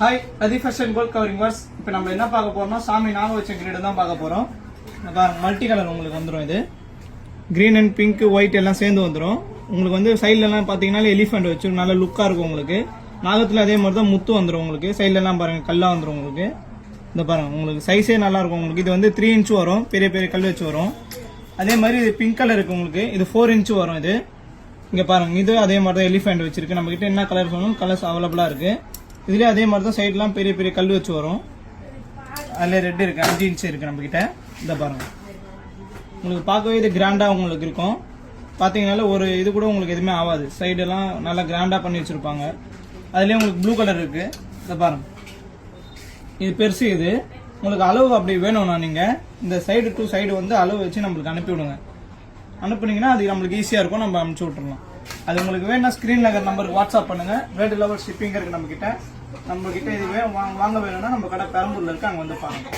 Hi அதி fashion gold covering Wars. இப்போ நம்ம என்ன பார்க்க போறோம்னா சாமி நாக வச்ச கிரீடு தான் பார்க்க போறோம். பாருங்க மல்டி கலர் உங்களுக்கு வந்துடும். இது கிரீன் அண்ட் பிங்க் ஒயிட் எல்லாம் சேர்ந்து வந்துடும். உங்களுக்கு வந்து சைட்ல எல்லாம் பாத்தீங்கன்னா எலிஃபென்ட் வச்சு நல்ல லுக்கா இருக்கும். உங்களுக்கு நாகத்துல அதே மாதிரி தான் முத்து வந்துடும். உங்களுக்கு சைட்ல எல்லாம் பாருங்க கல்லா வந்துடும். உங்களுக்கு இந்த பாருங்க உங்களுக்கு சைஸே நல்லா இருக்கும். உங்களுக்கு இது வந்து 3 இன்ச் வரும், பெரிய பெரிய கல் வச்சு வரும். அதே மாதிரி இது பிங்க் கலர் இருக்கு. உங்களுக்கு இது 4 இன்ச் வரும். இது இங்க பாருங்க இது அதே மாதிரி தான் எலிஃபென்ட் வச்சிருக்கு. நம்ம கிட்ட என்ன கலர் சொன்னாலும் கலர்ஸ் அவைலபிளா இருக்கு. இதுலேயே அதே மாதிரி தான் சைட்லாம் பெரிய பெரிய கல் வச்சு வரும். அதில் ரெட் இருக்கு, 5 இன்ச் இருக்கு நம்ம கிட்ட. இதை பாருங்க உங்களுக்கு பார்க்கவே இது கிராண்டா உங்களுக்கு இருக்கும். பார்த்தீங்கன்னால ஒரு இது கூட உங்களுக்கு எதுவுமே ஆகாது. சைடெல்லாம் நல்லா கிராண்டா பண்ணி வச்சிருப்பாங்க. அதுலேயே உங்களுக்கு ப்ளூ கலர் இருக்கு. இதை பாருங்க இது பெருசு. இது உங்களுக்கு அளவு அப்படி வேணும்னா நீங்க இந்த சைடு டு சைடு வந்து அளவு வச்சு நம்மளுக்கு அனுப்பி விடுங்க. அனுப்புனீங்கன்னா அது நம்மளுக்கு ஈஸியா இருக்கும். நம்ம அனுப்பிச்சு விட்டுறலாம். அது உங்களுக்கு வேணா ஸ்கிரீன்ல இருக்கிற நம்பருக்கு வாட்ஸ்அப் பண்ணுங்க. வேர்ல்டு லெவல் ஷிப்பிங் இருக்கு நம்ம கிட்ட. இது வாங்க வேணும்னா நம்ம கடை பெரம்பூர்ல இருக்கு, அங்க வந்து பாருங்க.